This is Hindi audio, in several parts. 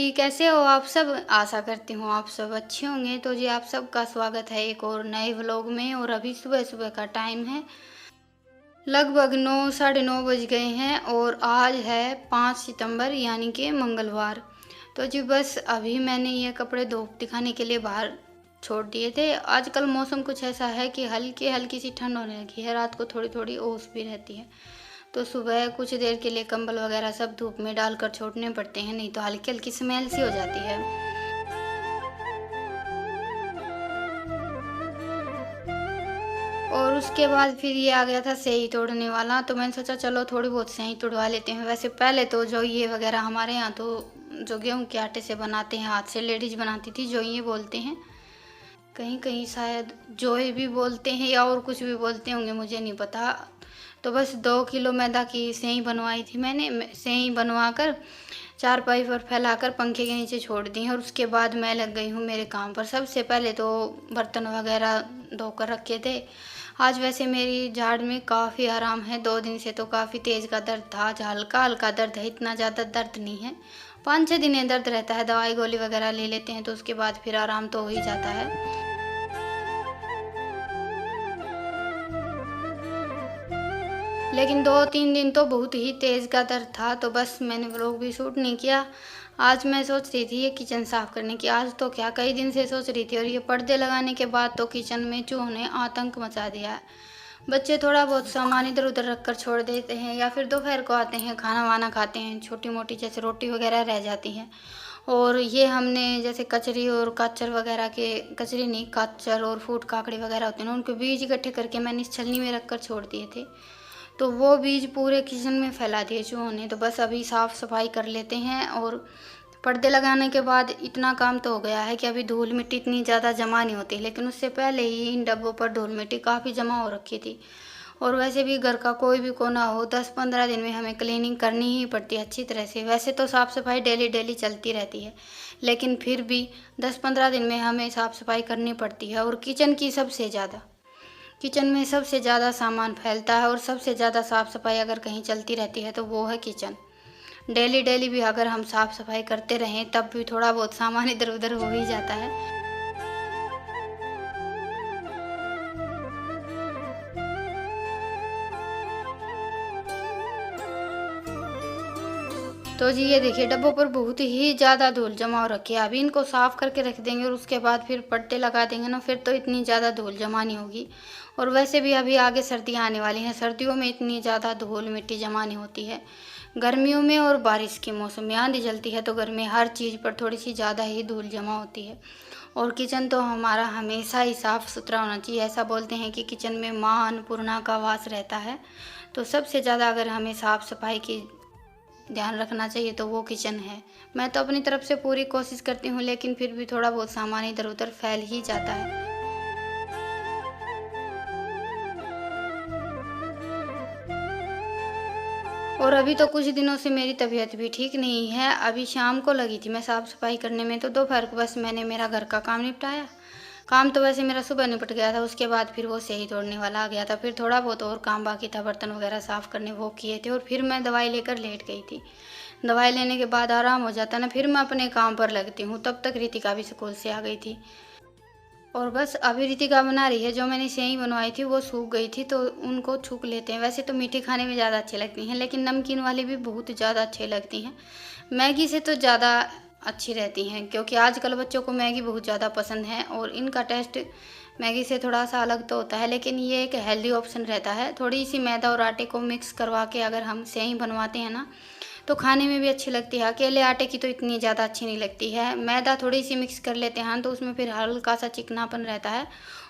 जी, कैसे हो आप सब? आशा करती हूँ आप सब अच्छे होंगे। तो जी आप सबका स्वागत है एक और नए व्लॉग में। और अभी सुबह-सुबह का टाइम है, लगभग 9 साढ़े 9 बज गए हैं और आज है 5 सितंबर यानी कि मंगलवार। तो जी बस अभी मैंने ये कपड़े धूप दिखाने के लिए बाहर छोड़ दिए थे। आजकल मौसम कुछ ऐसा है कि हल्की-हल्की सी ठंड होने लगी है, रात को थोड़ी-थोड़ी ओस भी रहती है। तो सुबह कुछ देर के लिए कंबल वगैरह सब धूप में डालकर छोड़ने पड़ते हैं, नहीं तो हल्की-हल्की स्मेल सी हो जाती है। और उसके बाद फिर ये आ गया था सेई तोड़ने वाला, तो मैंने सोचा चलो थोड़ी बहुत सेई तुड़वा लेते हैं। वैसे पहले तो जोइये वगैरह हमारे यहाँ तो जो गेहूँ के आटे से बनाते हैं, हाथ से लेडीज़ बनाती थी, जोइये बोलते हैं। कहीं-कहीं शायद जोए भी बोलते हैं या और कुछ भी बोलते होंगे, मुझे नहीं पता। तो बस 2 किलो मैदा की सेई बनवाई थी मैंने। सेई बनवाकर चारपाई पर फैलाकर पंखे के नीचे छोड़ दी हैं और उसके बाद मैं लग गई हूँ मेरे काम पर। सबसे पहले तो बर्तन वगैरह धोकर रखे थे। आज वैसे मेरी झाड़ में काफ़ी आराम है, 2 दिन से तो काफ़ी तेज़ का दर्द था, आज हल्का-हल्का दर्द है, इतना ज़्यादा दर्द नहीं है। 5-6 दिन ये दर्द रहता है, दवाई गोली वगैरह ले लेते हैं तो उसके बाद फिर आराम तो हो ही जाता है। लेकिन 2-3 दिन तो बहुत ही तेज़ का दर्द था, तो बस मैंने व्लॉग भी शूट नहीं किया। आज मैं सोच रही थी ये किचन साफ़ करने की, आज तो क्या कई दिन से सोच रही थी। और ये पर्दे लगाने के बाद तो किचन में चूहों ने आतंक मचा दिया है। बच्चे थोड़ा बहुत सामान इधर-उधर रख कर छोड़ देते हैं या फिर दोपहर को आते हैं, खाना-वाना खाते हैं, छोटी-मोटी जैसे रोटी वगैरह रह जाती हैं। और ये हमने जैसे कचरी और काचर वगैरह के, कचरी नहीं काचर और फूट काकड़ी वगैरह होते हैं ना, उनके बीज इकट्ठे करके मैंने इस छलनी में रख कर छोड़ दिए थे। तो वो बीज पूरे किचन में फैला दिए चूहों ने। तो बस अभी साफ़ सफाई कर लेते हैं। और पर्दे लगाने के बाद इतना काम तो हो गया है कि अभी धूल मिट्टी इतनी ज़्यादा जमा नहीं होती, लेकिन उससे पहले ही इन डब्बों पर धूल मिट्टी काफ़ी जमा हो रखी थी। और वैसे भी घर का कोई भी कोना हो, 10-15 दिन में हमें क्लीनिंग करनी ही पड़ती है अच्छी तरह से। वैसे तो साफ़ सफाई डेली डेली चलती रहती है, लेकिन फिर भी 10-15 दिन में हमें साफ़ सफाई करनी पड़ती है। और किचन में सबसे ज़्यादा सामान फैलता है और सबसे ज़्यादा साफ़ सफाई अगर कहीं चलती रहती है तो वो है किचन। डेली डेली भी अगर हम साफ़ सफाई करते रहें तब भी थोड़ा बहुत सामान इधर उधर हो ही जाता है। तो जी ये देखिए डब्बों पर बहुत ही ज़्यादा धूल जमा हो रखी है। अभी इनको साफ़ करके रख देंगे और उसके बाद फिर पर्दे लगा देंगे ना, फिर तो इतनी ज़्यादा धूल जमा नहीं होगी। और वैसे भी अभी आगे सर्दियाँ आने वाली हैं, सर्दियों में इतनी ज़्यादा धूल मिट्टी जमा नहीं होती है। गर्मियों में और बारिश के मौसम में आंधी चलती है तो घर में हर चीज़ पर थोड़ी सी ज़्यादा ही धूल जमा होती है। और किचन तो हमारा हमेशा ही साफ़ सुथरा होना चाहिए। ऐसा बोलते हैं कि किचन में माँ अन्नपूर्णा का वास रहता है। तो सबसे ज़्यादा अगर हमें साफ़ सफाई की ध्यान रखना चाहिए तो वो किचन है। मैं तो अपनी तरफ से पूरी कोशिश करती हूँ, लेकिन फिर भी थोड़ा बहुत सामान इधर-उधर फैल ही जाता है। और अभी तो कुछ दिनों से मेरी तबीयत भी ठीक नहीं है। अभी शाम को लगी थी मैं साफ-सफाई करने में, तो दोपहर को बस मैंने मेरा घर का काम निपटाया। काम तो वैसे मेरा सुबह निपट गया था, उसके बाद फिर वो स्याही तोड़ने वाला आ गया था। फिर थोड़ा बहुत और काम बाकी था, बर्तन वगैरह साफ़ करने, वो किए थे। और फिर मैं दवाई लेकर लेट गई थी। दवाई लेने के बाद आराम हो जाता ना, फिर मैं अपने काम पर लगती हूँ। तब तक रितिका भी स्कूल से आ गई थी। और बस अभी रितिका बना रही है। जो मैंने सेवई बनवाई थी वो सूख गई थी, तो उनको छौंक लेते हैं। वैसे तो मीठे खाने में ज़्यादा अच्छी लगती हैं, लेकिन नमकीन वाली भी बहुत ज़्यादा अच्छी लगती हैं। मैगी से तो ज़्यादा अच्छी रहती हैं, क्योंकि आजकल बच्चों को मैगी बहुत ज़्यादा पसंद है और इनका टेस्ट मैगी से थोड़ा सा अलग तो होता है, लेकिन ये एक हेल्दी ऑप्शन रहता है। थोड़ी सी मैदा और आटे को मिक्स करवा के अगर हम सेवई बनवाते हैं ना, तो खाने में भी अच्छी लगती है। अकेले आटे की तो इतनी ज़्यादा अच्छी नहीं लगती है। मैदा थोड़ी सी मिक्स कर लेते हैं तो उसमें फिर हल्का सा चिकनापन रहता है।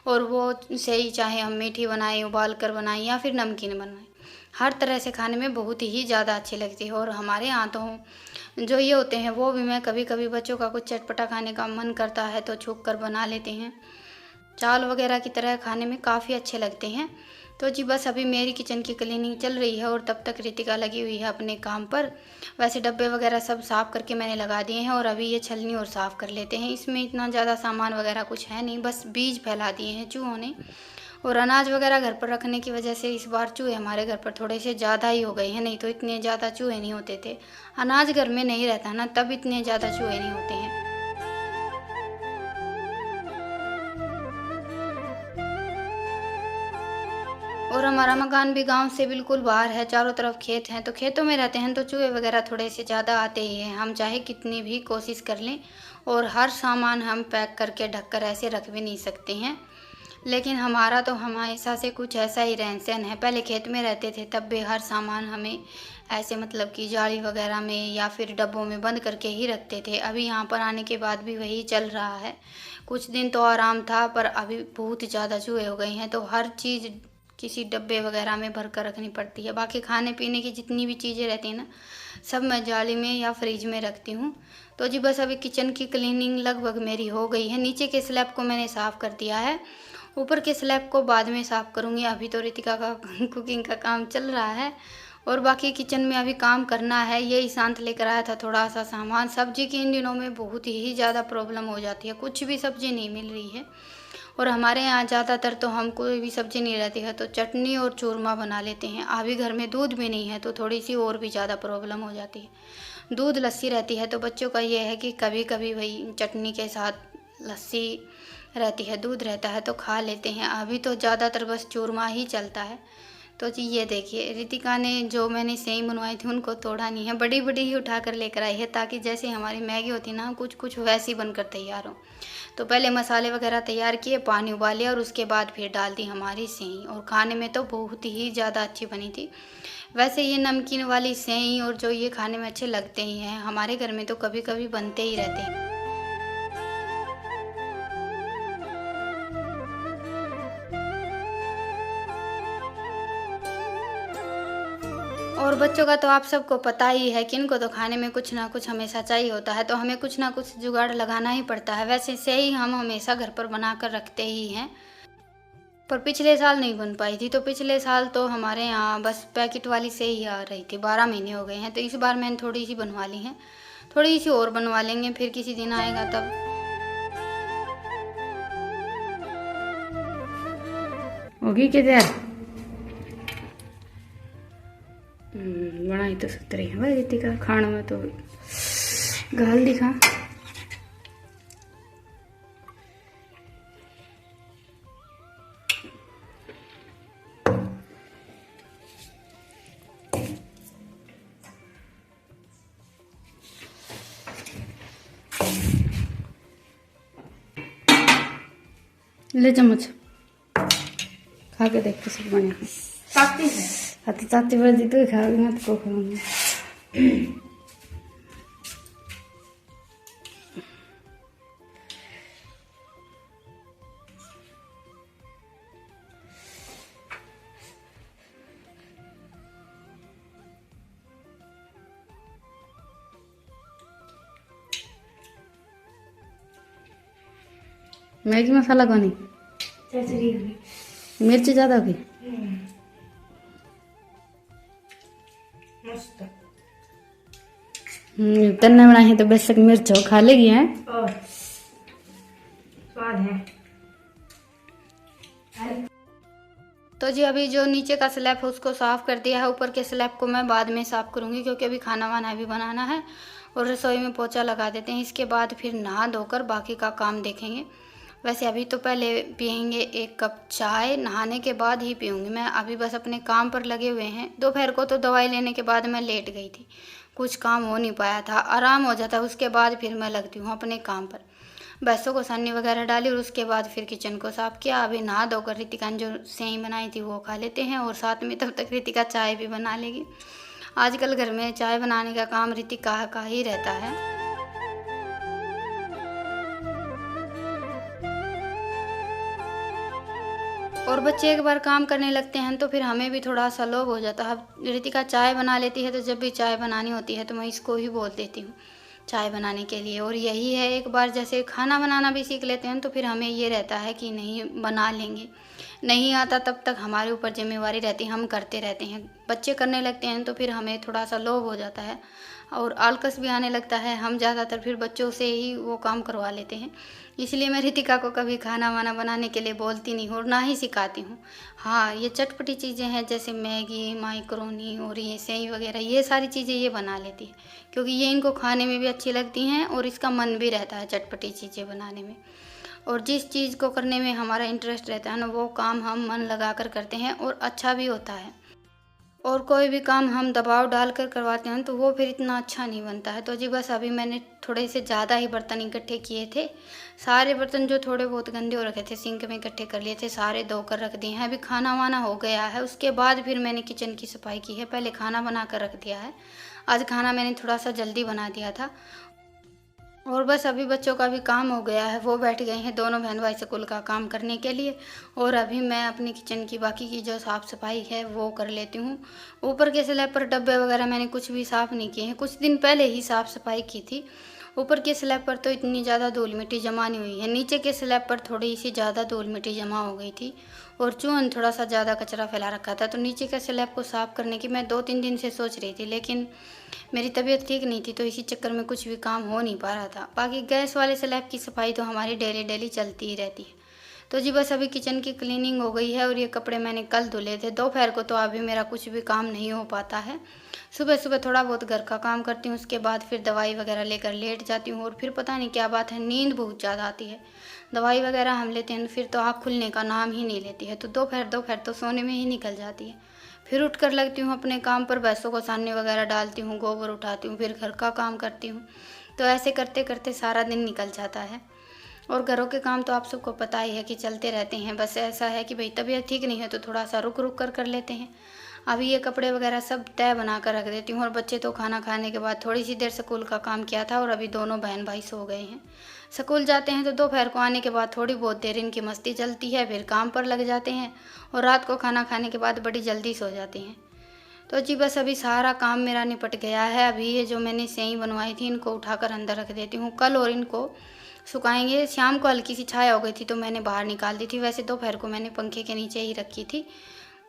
और वो सेवई चाहे हम मीठी बनाएं, उबाल कर बनाएं या फिर नमकीन बनाएं, हर तरह से खाने में बहुत ही ज़्यादा अच्छी लगती है। और हमारे यहाँ तो जो ये होते हैं वो भी, मैं कभी कभी बच्चों का कुछ चटपटा खाने का मन करता है तो छौंक कर बना लेते हैं। चावल वगैरह की तरह खाने में काफ़ी अच्छे लगते हैं। तो जी बस अभी मेरी किचन की क्लीनिंग चल रही है और तब तक रितिका लगी हुई है अपने काम पर। वैसे डब्बे वगैरह सब साफ़ करके मैंने लगा दिए हैं और अभी ये छलनी और साफ़ कर लेते हैं। इसमें इतना ज़्यादा सामान वगैरह कुछ है नहीं, बस बीज फैला दिए हैं चूहों ने। और अनाज वगैरह घर पर रखने की वजह से इस बार चूहे हमारे घर पर थोड़े से ज़्यादा ही हो गए हैं, नहीं तो इतने ज़्यादा चूहे नहीं होते थे। अनाज घर में नहीं रहता ना, तब इतने ज़्यादा चूहे नहीं होते हैं। और हमारा मकान भी गांव से बिल्कुल बाहर है, चारों तरफ खेत हैं, तो खेतों में रहते हैं तो चूहे वगैरह थोड़े से ज़्यादा आते ही हैं। हम चाहे कितनी भी कोशिश कर लें और हर सामान हम पैक करके ढक कर ऐसे रख भी नहीं सकते हैं, लेकिन हमारा तो हमेशा से कुछ ऐसा ही रहन सहन है। पहले खेत में रहते थे तब भी हर सामान हमें ऐसे मतलब कि जाली वगैरह में या फिर डब्बों में बंद करके ही रखते थे। अभी यहाँ पर आने के बाद भी वही चल रहा है। कुछ दिन तो आराम था, पर अभी बहुत ज़्यादा चूहे हो गए हैं, तो हर चीज़ किसी डब्बे वगैरह में भर कर रखनी पड़ती है। बाकी खाने पीने की जितनी भी चीज़ें रहती हैं ना, सब मैं जाली में या फ्रिज में रखती हूँ। तो जी बस अभी किचन की क्लीनिंग लगभग मेरी हो गई है। नीचे के स्लैब को मैंने साफ़ कर दिया है, ऊपर के स्लैब को बाद में साफ़ करूँगी। अभी तो रितिका का कुकिंग का काम चल रहा है और बाकी किचन में अभी काम करना है। ये ईशांत लेकर आया था थोड़ा सा सामान। सब्जी की इन दिनों में बहुत ही ज़्यादा प्रॉब्लम हो जाती है, कुछ भी सब्ज़ी नहीं मिल रही है। और हमारे यहाँ ज़्यादातर तो हम कोई भी सब्ज़ी नहीं रहती है तो चटनी और चूरमा बना लेते हैं। अभी घर में दूध भी नहीं है तो थोड़ी सी और भी ज़्यादा प्रॉब्लम हो जाती है। दूध लस्सी रहती है तो बच्चों का ये है कि कभी कभी वही चटनी के साथ लस्सी रहती है, दूध रहता है तो खा लेते हैं। अभी तो ज़्यादातर बस चूरमा ही चलता है। तो जी ये देखिए, रितिका ने जो मैंने सेवई बनवाई थी उनको तोड़ा नहीं है, बड़ी बड़ी ही उठा कर लेकर आई है, ताकि जैसे हमारी मैगी होती ना कुछ कुछ वैसी बनकर तैयार हो। तो पहले मसाले वगैरह तैयार किए, पानी उबाले और उसके बाद फिर डाल दी हमारी सेवई, और खाने में तो बहुत ही ज़्यादा अच्छी बनी थी। वैसे ये नमकीन वाली सेवई और जो ये खाने में अच्छे लगते ही हैं, हमारे घर में तो कभी कभी बनते ही रहते हैं। और बच्चों का तो आप सबको पता ही है कि इनको तो खाने में कुछ ना कुछ हमेशा चाहिए होता है, तो हमें कुछ ना कुछ जुगाड़ लगाना ही पड़ता है। वैसे से ही हम हमेशा घर पर बना कर रखते ही हैं, पर पिछले साल नहीं बन पाई थी। तो पिछले साल तो हमारे यहाँ बस पैकेट वाली से ही आ रही थी, 12 महीने हो गए हैं। तो इस बार मैंने थोड़ी सी बनवा ली है, थोड़ी सी और बनवा लेंगे, फिर किसी दिन आएगा तब। होगी किधर बनाई तो सतरे है भाई रितिका, खाने में तो गाल दिखा। ले चम्मच खा के देख कैसे बने हैं। ताकती है तो ताती बड़ी तू खाओगी, मैं तो को खाऊंगी। मैगी मसाला कौन मिर्च ज़्यादा होगी। तन्ने बनाई है तो बेशक मिर्च हो खा लेगी है, स्वाद है। तो जी अभी जो नीचे का स्लैब है उसको साफ़ कर दिया है, ऊपर के स्लैब को मैं बाद में साफ़ करूँगी क्योंकि अभी खाना वाना भी बनाना है और रसोई में पोछा लगा देते हैं। इसके बाद फिर नहा धोकर बाकी का काम देखेंगे। वैसे अभी तो पहले पियेंगे 1 कप चाय, नहाने के बाद ही पीऊँगी मैं। अभी बस अपने काम पर लगे हुए हैं। दोपहर को तो दवाई लेने के बाद मैं लेट गई थी, कुछ काम हो नहीं पाया था, आराम हो जाता, उसके बाद फिर मैं लगती हूँ अपने काम पर। भैंसों को सानी वगैरह डाली और उसके बाद फिर किचन को साफ़ किया। अभी नहा धोकर रितिका ने जो सेवई बनाई थी वो खा लेते हैं और साथ में तब तक रितिका चाय भी बना लेगी। आजकल घर में चाय बनाने का काम रितिका का ही रहता है। और बच्चे एक बार काम करने लगते हैं तो फिर हमें भी थोड़ा सा लोभ हो जाता है। अब रितिका चाय बना लेती है तो जब भी चाय बनानी होती है तो मैं इसको ही बोल देती हूँ चाय बनाने के लिए। और यही है, एक बार जैसे खाना बनाना भी सीख लेते हैं तो फिर हमें ये रहता है कि नहीं बना लेंगे, नहीं आता तब तक हमारे ऊपर जिम्मेवारी रहती है, हम करते रहते हैं। बच्चे करने लगते हैं तो फिर हमें थोड़ा सा लोभ हो जाता है। और आलकस भी आने लगता है। हम ज़्यादातर फिर बच्चों से ही वो काम करवा लेते हैं, इसलिए मैं रितिका को कभी खाना वाना बनाने के लिए बोलती नहीं हूँ और ना ही सिखाती हूँ। हाँ, ये चटपटी चीज़ें हैं जैसे मैगी, माइक्रोनी और ये सेवई वगैरह, ये सारी चीज़ें ये बना लेती है, क्योंकि ये इनको खाने में भी अच्छी लगती हैं और इसका मन भी रहता है चटपटी चीज़ें बनाने में। और जिस चीज़ को करने में हमारा इंटरेस्ट रहता है ना, वो काम हम मन लगा कर करते हैं और अच्छा भी होता है। और कोई भी काम हम दबाव डालकर करवाते हैं तो वो फिर इतना अच्छा नहीं बनता है। तो जी बस अभी मैंने थोड़े से ज़्यादा ही बर्तन इकट्ठे किए थे। सारे बर्तन जो थोड़े बहुत गंदे हो रखे थे सिंक में इकट्ठे कर लिए थे, सारे धोकर रख दिए हैं। अभी खाना वाना हो गया है, उसके बाद फिर मैंने किचन की सफाई की है। पहले खाना बना कर रख दिया है। आज खाना मैंने थोड़ा सा जल्दी बना दिया था। और बस अभी बच्चों का भी काम हो गया है, वो बैठ गए हैं दोनों बहन भाई स्कूल का काम करने के लिए। और अभी मैं अपनी किचन की बाकी की जो साफ़ सफाई है वो कर लेती हूँ। ऊपर के स्लैब पर डब्बे वगैरह मैंने कुछ भी साफ़ नहीं किए हैं, कुछ दिन पहले ही साफ़ सफाई की थी। ऊपर के स्लैब पर तो इतनी ज़्यादा धूल मिट्टी जमा नहीं हुई है, नीचे के स्लैब पर थोड़ी सी ज़्यादा धूल मिट्टी जमा हो गई थी और चूहन थोड़ा सा ज़्यादा कचरा फैला रखा था। तो नीचे के स्लैब को साफ़ करने की मैं 2-3 दिन से सोच रही थी, लेकिन मेरी तबीयत ठीक नहीं थी तो इसी चक्कर में कुछ भी काम हो नहीं पा रहा था। बाकी गैस वाले स्लैब की सफाई तो हमारी डेली डेली चलती ही रहती है। तो जी बस अभी किचन की क्लीनिंग हो गई है और ये कपड़े मैंने कल धुले थे। दोपहर को तो अभी मेरा कुछ भी काम नहीं हो पाता है। सुबह सुबह थोड़ा बहुत घर का काम करती हूँ, उसके बाद फिर दवाई वगैरह लेकर लेट जाती हूँ और फिर पता नहीं क्या बात है, नींद बहुत ज़्यादा आती है। दवाई वगैरह हम लेते हैं फिर तो आँख खुलने का नाम ही नहीं लेती है, तो दोपहर तो सोने में ही निकल जाती है। फिर उठकर लगती हूँ अपने काम पर, भैंसों को सानी वगैरह डालती हूँ, गोबर उठाती हूँ, फिर घर का काम करती हूँ। तो ऐसे करते करते सारा दिन निकल जाता है। और घरों के काम तो आप सबको पता ही है कि चलते रहते हैं। बस ऐसा है कि भाई तबीयत ठीक नहीं है तो थोड़ा सा रुक रुक कर लेते हैं। अभी ये कपड़े वगैरह सब तय बना कर रख देती हूँ और बच्चे तो खाना खाने के बाद थोड़ी सी देर स्कूल का काम किया था और अभी दोनों बहन भाई सो गए हैं। स्कूल जाते हैं तो दोपहर को आने के बाद थोड़ी बहुत देर इनकी मस्ती चलती है, फिर काम पर लग जाते हैं और रात को खाना खाने के बाद बड़ी जल्दी सो जाते हैं। तो जी बस अभी सारा काम मेरा निपट गया है। अभी ये जो मैंने सेवई बनवाई थी इनको उठाकर अंदर रख देती हूँ, कल और इनको सुखाएंगे। शाम को हल्की सी छाया हो गई थी तो मैंने बाहर निकाल दी थी, वैसे दोपहर को मैंने पंखे के नीचे ही रखी थी,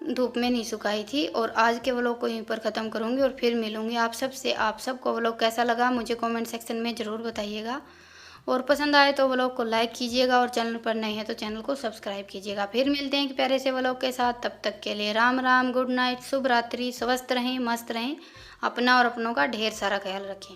धूप में नहीं सुखाई थी। और आज के व्लॉग को यहीं पर ख़त्म करूँगी और फिर मिलूँगी आप सबसे। आप सबको व्लॉग कैसा लगा मुझे कमेंट सेक्शन में ज़रूर बताइएगा और पसंद आए तो व्लॉग को लाइक कीजिएगा और चैनल पर नए हैं तो चैनल को सब्सक्राइब कीजिएगा। फिर मिलते हैं एक प्यारे से व्लॉग के साथ, तब तक के लिए राम राम, गुड नाइट, शुभ रात्रि, स्वस्थ रहें, मस्त रहें, अपना और अपनों का ढेर सारा ख्याल रखें।